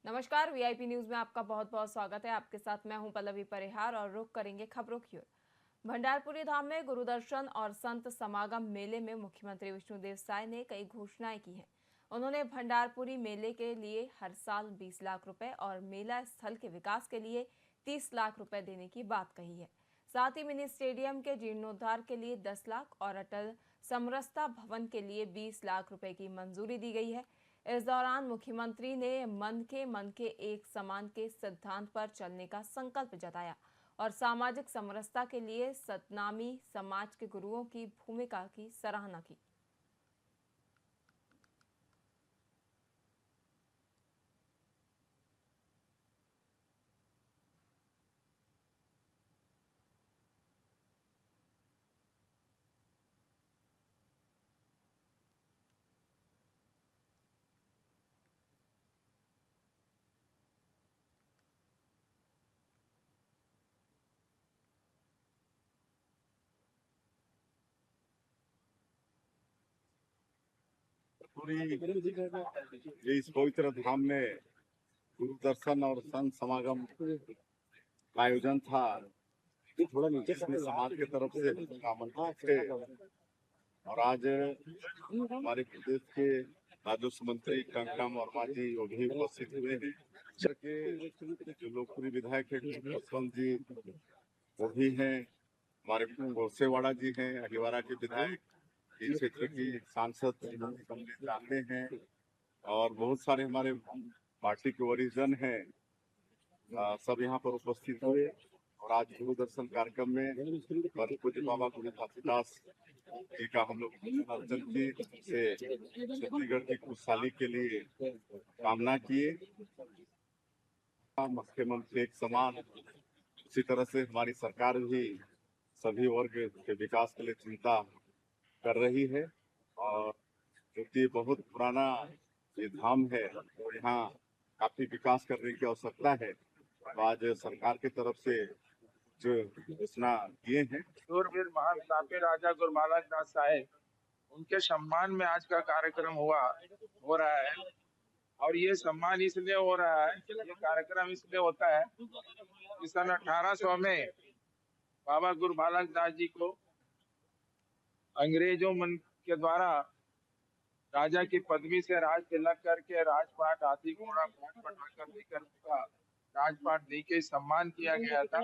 नमस्कार। VIP news में आपका बहुत बहुत स्वागत है। आपके साथ मैं हूं पल्लवी परिहार और रुख करेंगे खबरों की ओर। भंडारपुरी धाम में गुरुदर्शन और संत समागम मेले में मुख्यमंत्री विष्णुदेव साय ने कई घोषणाएं की हैं। उन्होंने भंडारपुरी मेले के लिए हर साल 20 लाख रुपए और मेला स्थल के विकास के लिए 30 लाख रुपए देने की बात कही है। साथ ही मिनी स्टेडियम के जीर्णोद्धार के लिए 10 लाख और अटल समरसता भवन के लिए 20 लाख रुपए की मंजूरी दी गई है। इस दौरान मुख्यमंत्री ने मन के एक समान के सिद्धांत पर चलने का संकल्प जताया और सामाजिक समरसता के लिए सतनामी समाज के गुरुओं की भूमिका की सराहना की। पूरी ये इस पवित्र धाम में गुरु दर्शन और संत समागम का आयोजन था। थोड़ा नीचे समाज की तरफ से आमंत्रित थे और आज हमारे प्रदेश के राजस्व मंत्री कंकम वर्मा जी वो भी उपस्थित हुए हैं। के जो लोकप्रिय विधायक है जसवंत जी वो भी हैं, हमारे गोसेवाड़ा जी हैं, अहिवारा के विधायक, इस क्षेत्र की सांसद जानते हैं और बहुत सारे हमारे पार्टी के वरिष्ठजन हैं। सब यहाँ पर उपस्थित हुए और आज गुरु दर्शन कार्यक्रम में पूज्य बाबा गुरु घासीदास जी का हम लोग अर्चन की से छत्तीसगढ़ की खुशहाली के लिए कामना किए। मुख्यमंत्री एक समान, उसी तरह से हमारी सरकार भी सभी वर्ग के विकास के लिए चिंता कर रही है और क्योंकि बहुत पुराना ये धाम है और यहाँ काफी विकास करने की आवश्यकता है। तो आज सरकार की तरफ से जो घोषणा किए हैं, शूरवीर महान तापी राजा गुरु बालक नाथ साहेब, उनके सम्मान में आज का कार्यक्रम हो रहा है। और ये सम्मान इसलिए हो रहा है, ये कार्यक्रम इसलिए होता है कि सन 1800 में बाबा गुरु बालक नाथ जी को अंग्रेजों मन के द्वारा राजा की पदवी से राज तिलक करके राजपाट हाथी घोड़ा पाट पटाकर लेकर उनका राजपाट दे के सम्मान किया गया था।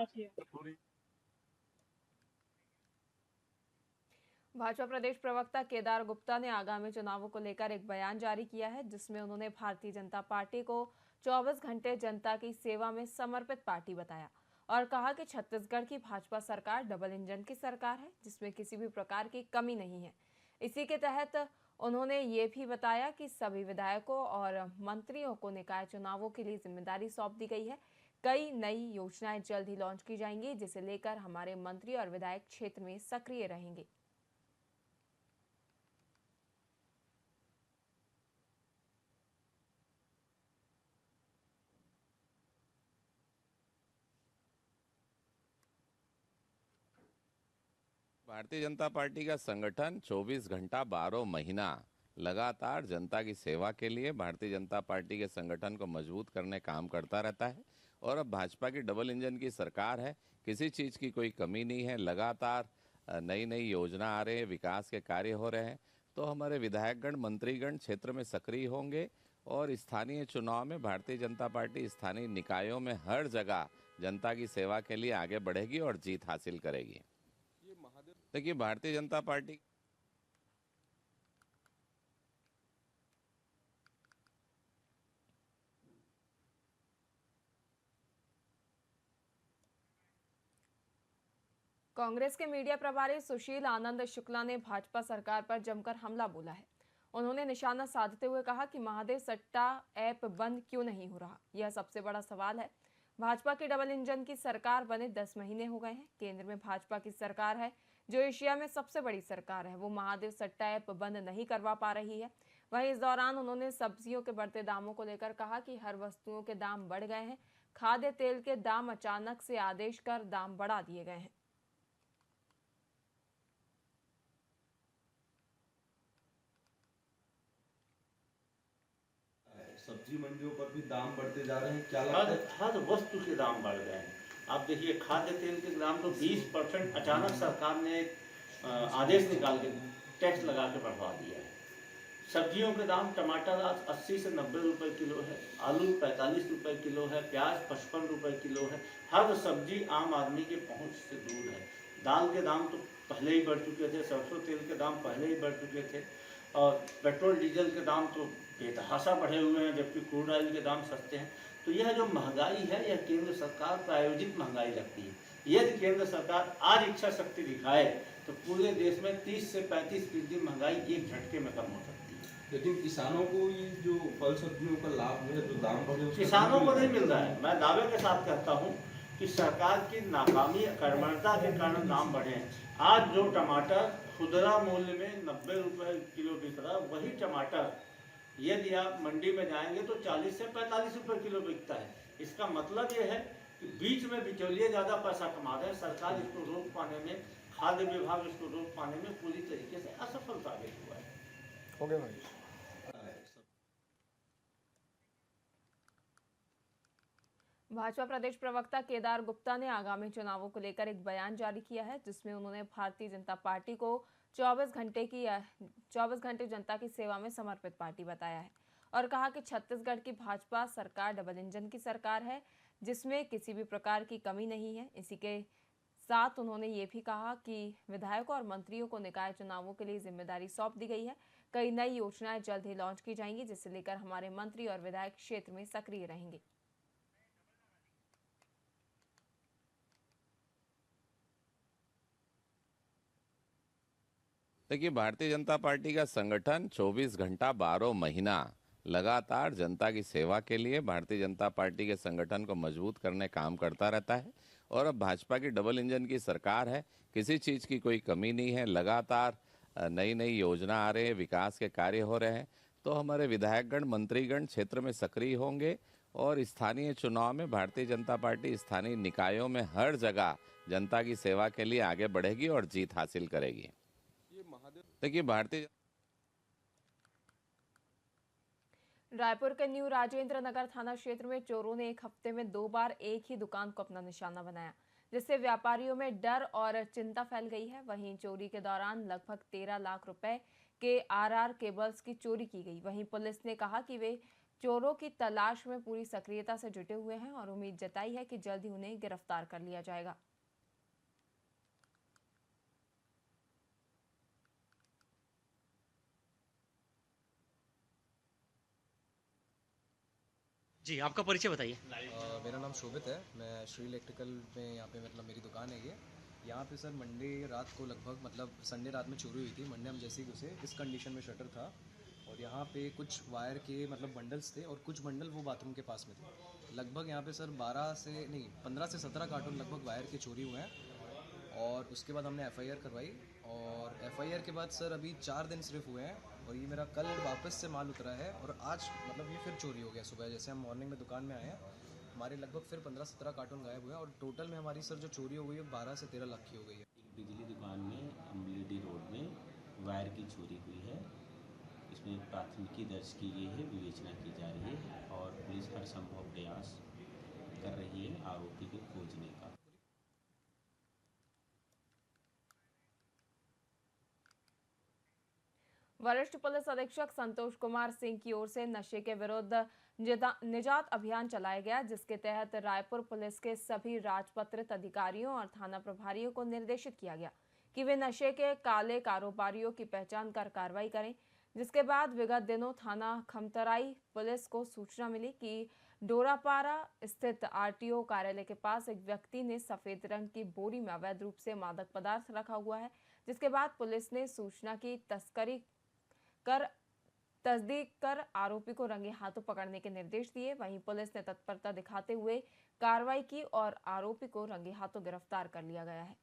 भाजपा प्रदेश प्रवक्ता केदार गुप्ता ने आगामी चुनावों को लेकर एक बयान जारी किया है, जिसमें उन्होंने भारतीय जनता पार्टी को 24 घंटे जनता की सेवा में समर्पित पार्टी बताया और कहा कि छत्तीसगढ़ की भाजपा सरकार डबल इंजन की सरकार है, जिसमें किसी भी प्रकार की कमी नहीं है। इसी के तहत उन्होंने ये भी बताया कि सभी विधायकों और मंत्रियों को निकाय चुनावों के लिए जिम्मेदारी सौंप दी गई है। कई नई योजनाएं जल्द ही लॉन्च की जाएंगी, जिसे लेकर हमारे मंत्री और विधायक क्षेत्र में सक्रिय रहेंगे। भारतीय जनता पार्टी का संगठन 24 घंटा 12 महीना लगातार जनता की सेवा के लिए भारतीय जनता पार्टी के संगठन को मजबूत करने काम करता रहता है। और अब भाजपा की डबल इंजन की सरकार है, किसी चीज़ की कोई कमी नहीं है। लगातार नई नई योजना आ रहे हैं, विकास के कार्य हो रहे हैं। तो हमारे विधायकगण मंत्रीगण क्षेत्र में सक्रिय होंगे और स्थानीय चुनाव में भारतीय जनता पार्टी स्थानीय निकायों में हर जगह जनता की सेवा के लिए आगे बढ़ेगी और जीत हासिल करेगी। देखिए, भारतीय जनता पार्टी कांग्रेस के मीडिया प्रभारी सुशील आनंद शुक्ला ने भाजपा सरकार पर जमकर हमला बोला है। उन्होंने निशाना साधते हुए कहा कि महादेव सट्टा ऐप बंद क्यों नहीं हो रहा, यह सबसे बड़ा सवाल है। भाजपा की डबल इंजन की सरकार बने 10 महीने हो गए हैं। केंद्र में भाजपा की सरकार है, जो एशिया में सबसे बड़ी सरकार है। वो महादेव सट्टा ऐप बंद नहीं करवा पा रही है। वहीं इस दौरान उन्होंने सब्जियों के बढ़ते दामों को लेकर कहा कि हर वस्तुओं के दाम बढ़ गए हैं। खाद्य तेल के दाम अचानक से आदेश कर दाम बढ़ा दिए गए हैं। सब्जी मंडियों पर भी दाम बढ़ते जा रहे हैं, क्या लगता है? हर वस्तु के दाम बढ़ गए हैं। आप देखिए खाद्य तेल के दाम तो 20% अचानक सरकार ने आदेश निकाल के टैक्स लगा के बढ़वा दिया है। सब्जियों के दाम टमाटर आज 80 से 90 रुपए किलो है, आलू 45 रुपए किलो है, प्याज 55 रुपए किलो है। हर सब्जी आम आदमी के पहुंच से दूर है। दाल के दाम तो पहले ही बढ़ चुके थे, सरसों तेल के दाम पहले ही बढ़ चुके थे और पेट्रोल डीजल के दाम तो बेतहाशा बढ़े हुए हैं, जबकि क्रूड ऑयल के दाम सस्ते हैं। तो यह जो महंगाई है यह केंद्र सरकार प्रायोजित महंगाई लगती है। यदि केंद्र सरकार आज इच्छा शक्ति दिखाए तो पूरे देश में 30 से 35% महंगाई एक झटके में कम हो सकती है। लेकिन किसानों को ये जो फल सब्जियों का लाभ है, जो दाम बढ़े, उसका किसानों को नहीं मिल रहा है। मैं दावे के साथ कहता हूँ कि सरकार की नाकामी कर्मठता के कारण दाम बढ़े हैं। आज जो टमाटर खुदरा मूल्य में 90 रुपए किलो बिक रहा, वही टमाटर यदि आप मंडी में जाएंगे तो 40 से 45 रुपए किलो बिकता है। इसका मतलब ये है कि बीच में बिचौलिए ज़्यादा पैसा कमा रहे हैं। सरकार इसको रोक पाने में, खाद्य विभाग इसको रोक पाने में पूरी तरीके से असफल साबित हुआ है। हो गया भाई। भाजपा प्रदेश प्रवक्ता केदार गुप्ता ने आगामी चुनावों को लेकर एक बयान जारी किया है, जिसमें उन्होंने भारतीय जनता पार्टी को 24 घंटे जनता की सेवा में समर्पित पार्टी बताया है और कहा कि छत्तीसगढ़ की भाजपा सरकार डबल इंजन की सरकार है, जिसमें किसी भी प्रकार की कमी नहीं है। इसी के साथ उन्होंने ये भी कहा कि विधायकों और मंत्रियों को निकाय चुनावों के लिए जिम्मेदारी सौंप दी गई है। कई नई योजनाएं जल्द ही लॉन्च की जाएंगी, जिसे लेकर हमारे मंत्री और विधायक क्षेत्र में सक्रिय रहेंगे। देखिए, भारतीय जनता पार्टी का संगठन 24 घंटा 12 महीना लगातार जनता की सेवा के लिए भारतीय जनता पार्टी के संगठन को मजबूत करने काम करता रहता है। और अब भाजपा की डबल इंजन की सरकार है, किसी चीज़ की कोई कमी नहीं है। लगातार नई नई योजना आ रही है, विकास के कार्य हो रहे हैं। तो हमारे विधायकगण, मंत्रीगण क्षेत्र में सक्रिय होंगे और स्थानीय चुनाव में भारतीय जनता पार्टी स्थानीय निकायों में हर जगह जनता की सेवा के लिए आगे बढ़ेगी और जीत हासिल करेगी। देखिए, भारतीय रायपुर के न्यू राजेंद्र नगर थाना क्षेत्र में चोरों ने एक हफ्ते में 2 बार एक ही दुकान को अपना निशाना बनाया, जिससे व्यापारियों में डर और चिंता फैल गई है। वहीं चोरी के दौरान लगभग 13 लाख रुपए के आरआर केबल्स की चोरी की गई। वहीं पुलिस ने कहा कि वे चोरों की तलाश में पूरी सक्रियता से जुटे हुए हैं और उम्मीद जताई है कि जल्द ही उन्हें गिरफ्तार कर लिया जाएगा। जी, आपका परिचय बताइए। मेरा नाम शोभित है। मैं श्री इलेक्ट्रिकल में यहाँ पे मेरी दुकान है ये। यहाँ पे सर मंडे रात को लगभग संडे रात में चोरी हुई थी। मंडे हम जैसे ही घुसे इस कंडीशन में शटर था और यहाँ पे कुछ वायर के बंडल्स थे और कुछ बंडल वो बाथरूम के पास में थे। लगभग यहाँ पे सर 15 से 17 कार्टून लगभग वायर के चोरी हुए हैं और उसके बाद हमने FIR करवाई और FIR के बाद सर अभी 4 दिन सिर्फ हुए हैं और ये मेरा कल वापस से माल उतरा है और आज ये फिर चोरी हो गया। सुबह जैसे हम मॉर्निंग में दुकान में आए हैं, हमारे लगभग फिर 15-17 कार्टून गायब हुए और टोटल में हमारी सर जो चोरी हो गई है 12 से 13 लाख की हो गई है। बिजली दुकान में अमलेडी रोड में वायर की चोरी हुई है। इसमें प्राथमिकी दर्ज की गई है, विवेचना की जा रही है और पुलिस हर संभव प्रयास कर रही है आरोपी को खोजने का। वरिष्ठ पुलिस अधीक्षक संतोष कुमार सिंह की ओर से नशे के विरुद्ध निजात अभियान चलाया गया, जिसके तहत रायपुर पुलिस के सभी राजपत्रित अधिकारियों और थाना प्रभारियों को निर्देशित किया गया कि वे नशे के काले कारोबारियों की पहचान कर कार्रवाई करें। जिसके बाद विगत दिनों थाना खमतराई पुलिस को सूचना मिली कि डोरापारा स्थित RTO कार्यालय के पास एक व्यक्ति ने सफेद रंग की बोरी में अवैध रूप से मादक पदार्थ रखा हुआ है। जिसके बाद पुलिस ने सूचना की तस्दीक कर आरोपी को रंगे हाथों पकड़ने के निर्देश दिए। वहीं पुलिस ने तत्परता दिखाते हुए कार्रवाई की और आरोपी को रंगे हाथों गिरफ्तार कर लिया गया है।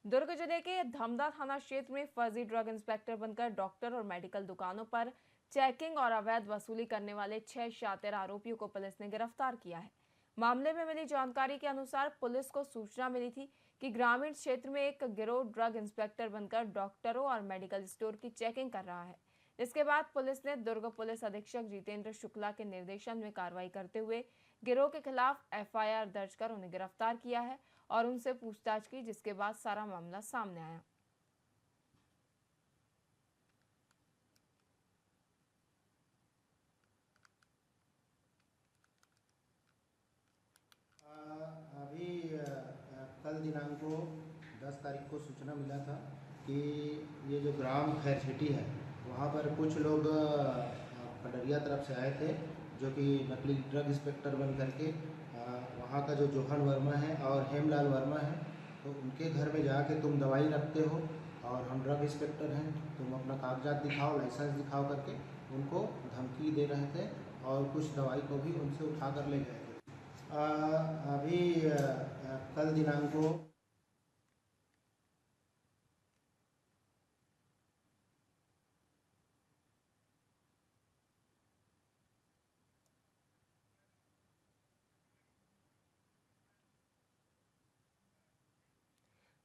दुर्ग जिले के धमदा थाना क्षेत्र में फर्जी ड्रग इंस्पेक्टर बनकर डॉक्टर और मेडिकल दुकानों पर चेकिंग और अवैध वसूली करने वाले 6 शातिर आरोपियों को पुलिस ने गिरफ्तार किया है। मामले में मिली जानकारी के अनुसार पुलिस को सूचना मिली थी कि ग्रामीण क्षेत्र में एक गिरोह ड्रग इंस्पेक्टर बनकर डॉक्टरों और मेडिकल स्टोर की चेकिंग कर रहा है। इसके बाद पुलिस ने दुर्ग पुलिस अधीक्षक जितेंद्र शुक्ला के निर्देशन में कार्रवाई करते हुए गिरोह के खिलाफ एफआईआर दर्ज कर उन्हें गिरफ्तार किया है और उनसे पूछताछ की, जिसके बाद सारा मामला सामने आया। अभी कल दिनांक को 10 तारीख को सूचना मिला था कि ये जो ग्राम खैर सिटी है वहाँ पर कुछ लोग पडरिया तरफ से आए थे, जो कि नकली ड्रग इंस्पेक्टर बन करके वहाँ का जो जोहन वर्मा है और हेमलाल वर्मा है, तो उनके घर में जाके तुम दवाई रखते हो और हम ड्रग इंस्पेक्टर हैं, तुम अपना कागजात दिखाओ, लाइसेंस दिखाओ करके उनको धमकी दे रहे थे और कुछ दवाई को भी उनसे उठा कर ले गए थे। अभी कल दिनांक को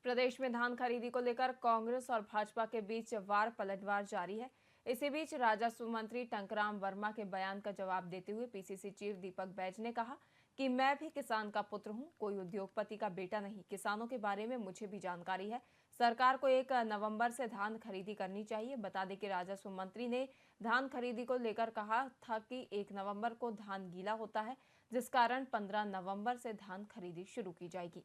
प्रदेश में धान खरीदी को लेकर कांग्रेस और भाजपा के बीच वार पलटवार जारी है। इसी बीच राजस्व मंत्री टंकराम वर्मा के बयान का जवाब देते हुए पीसीसी चीफ दीपक बैज ने कहा कि मैं भी किसान का पुत्र हूं, कोई उद्योगपति का बेटा नहीं। किसानों के बारे में मुझे भी जानकारी है। सरकार को 1 नवंबर से धान खरीदी करनी चाहिए। बता दें कि राजस्व मंत्री ने धान खरीदी को लेकर कहा था कि 1 नवंबर को धान गीला होता है, जिस कारण 15 नवंबर से धान खरीदी शुरू की जाएगी।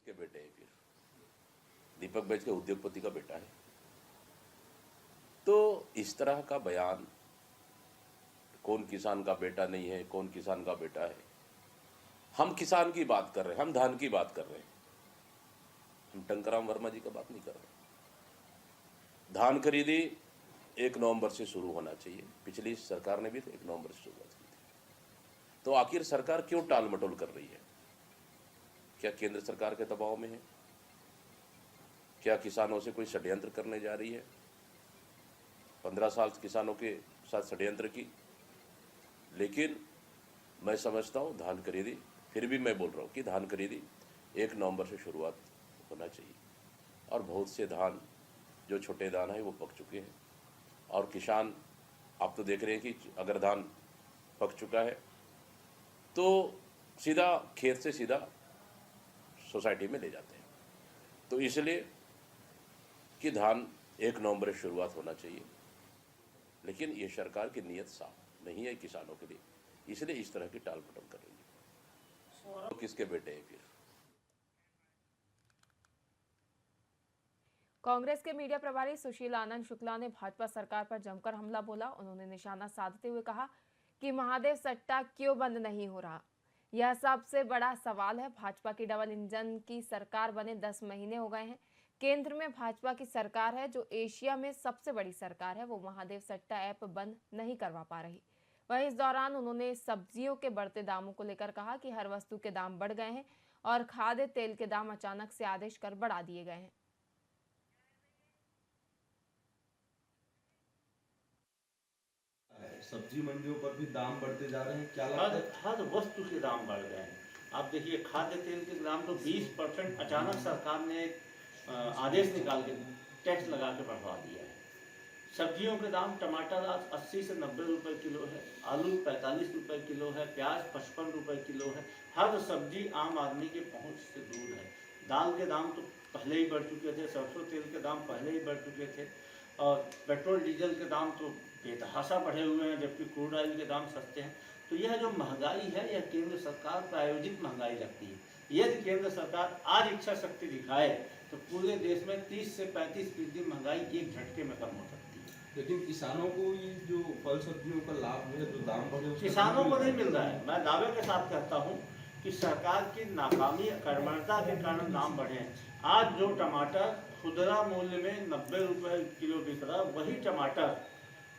के बेटे हैं, फिर दीपक बैज के उद्योगपति का बेटा है, तो इस तरह का बयान, कौन किसान का बेटा नहीं है, कौन किसान का बेटा है। हम किसान की बात कर रहे हैं, हम धान की बात कर रहे हैं, हम टंकराम वर्मा जी का बात नहीं कर रहे। धान खरीदी 1 नवंबर से शुरू होना चाहिए। पिछली सरकार ने भी 1 नवंबर से शुरुआत की थी, तो आखिर सरकार क्यों टाल मटोल कर रही है? क्या केंद्र सरकार के दबाव में है? क्या किसानों से कोई षड्यंत्र करने जा रही है? 15 साल किसानों के साथ षड्यंत्र की, लेकिन मैं समझता हूँ धान खरीदी, फिर भी मैं बोल रहा हूँ कि धान खरीदी 1 नवंबर से शुरुआत होना चाहिए। और बहुत से धान जो छोटे दान है वो पक चुके हैं, और किसान आप तो देख रहे हैं कि अगर धान पक चुका है तो सीधा खेत से सीधा सोसाइटी में ले जाते हैं। तो इसलिए कि धान 1 नवंबर से शुरुआत होना चाहिए, लेकिन ये सरकार की नीयत साफ नहीं है किसानों के लिए, इसलिए इस तरह की टाल मटोल कर रही है। तो किसके बेटे हैं फिर? कांग्रेस के मीडिया प्रभारी सुशील आनंद शुक्ला ने भाजपा सरकार पर जमकर हमला बोला। उन्होंने निशाना साधते हुए कहा कि महादेव सट्टा क्यों बंद नहीं हो रहा, यह सबसे बड़ा सवाल है। भाजपा की डबल इंजन की सरकार बने 10 महीने हो गए हैं। केंद्र में भाजपा की सरकार है, जो एशिया में सबसे बड़ी सरकार है, वो महादेव सट्टा ऐप बंद नहीं करवा पा रही। वहीं इस दौरान उन्होंने सब्जियों के बढ़ते दामों को लेकर कहा कि हर वस्तु के दाम बढ़ गए हैं और खाद्य तेल के दाम अचानक से आदेश कर बढ़ा दिए गए हैं। सब्जी मंडियों पर भी दाम बढ़ते जा रहे हैं, क्या लगता है? हर वस्तु के दाम बढ़ गए हैं। आप देखिए खाद्य तेल के दाम तो 20% अचानक सरकार ने आदेश निकाल के टैक्स लगा के बढ़वा दिया है। सब्जियों के दाम, टमाटर आज 80 से 90 रुपए किलो है, आलू 45 रुपए किलो है, प्याज 55 रुपए किलो है। हर सब्जी आम आदमी के पहुंच से दूर है। दाल के दाम तो पहले ही बढ़ चुके थे, सरसों तेल के दाम पहले ही बढ़ चुके थे, और पेट्रोल डीजल के दाम तो बेतहाशा बढ़े हुए हैं, जबकि क्रूड ऑयल के दाम सस्ते हैं। तो यह जो महंगाई है, यह केंद्र सरकार प्रायोजित महंगाई लगती है। यदि केंद्र सरकार आज इच्छा शक्ति दिखाए तो पूरे देश में 30 से 35% महंगाई एक झटके में कम हो सकती है। लेकिन किसानों को ये जो फल सब्जियों का लाभ है, जो दाम बढ़े, किसानों को नहीं मिल रहा है। मैं दावे के साथ कहता हूँ कि सरकार की नाकामी, कर्मठता के कारण दाम बढ़े हैं। आज जो टमाटर खुदरा मूल्य में 90 रुपए किलो बिक रहा, वही टमाटर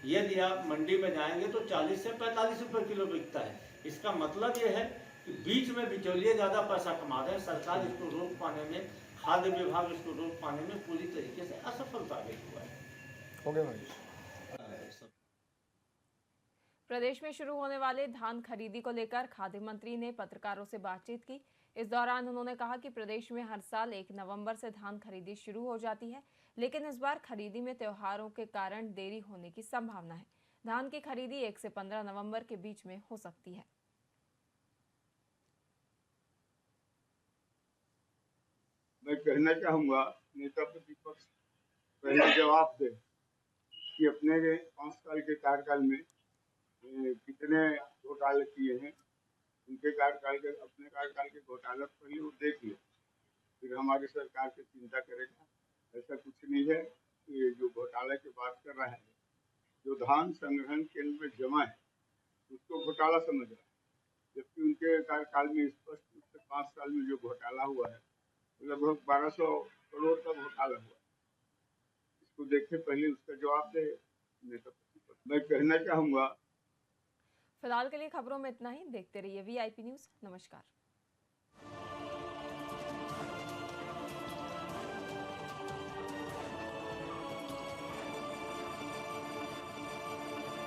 यदि आप मंडी में जाएंगे तो 40 से 45 रुपए किलो बिकता है। इसका मतलब ये है कि बीच में बिचौलिए ज़्यादा पैसा कमा रहे हैं। सरकार इसको रोक पाने में, खाद्य विभाग इसको रोक पाने में पूरी तरीके से असफल साबित हुआ है। प्रदेश में शुरू होने वाले धान खरीदी को लेकर खाद्य मंत्री ने पत्रकारों से बातचीत की। इस दौरान उन्होंने कहा कि प्रदेश में हर साल 1 नवंबर से धान खरीदी शुरू हो जाती है, लेकिन इस बार खरीदी में त्योहारों के कारण देरी होने की संभावना है। धान की खरीदी 1 से 15 नवंबर के बीच में हो सकती है। मैं कहना चाहूँगा नेता प्रतिपक्ष पहले जवाब दे कि अपने 5 साल के कार्यकाल में कितने घोटाले किए हैं। उनके कार्यकाल के, अपने कार्यकाल के घोटाले पहले वो देख ले, फिर हमारी सरकार की चिंता करेगा। ऐसा कुछ नहीं है कि जो घोटाले की बात कर रहा है, जो धान संग्रहण केंद्र में जमा है उसको घोटाला समझ रहा है, जबकि उनके कार्यकाल में स्पष्ट रूप से 5 साल में जो घोटाला हुआ है लगभग 1200 करोड़ का घोटाला हुआ। इसको देखे पहले उसका जवाब दे नेता प्रतिपक्ष। मैं कहना चाहूँगा। फिलहाल के लिए खबरों में इतना ही। देखते रहिए VIP न्यूज़। नमस्कार।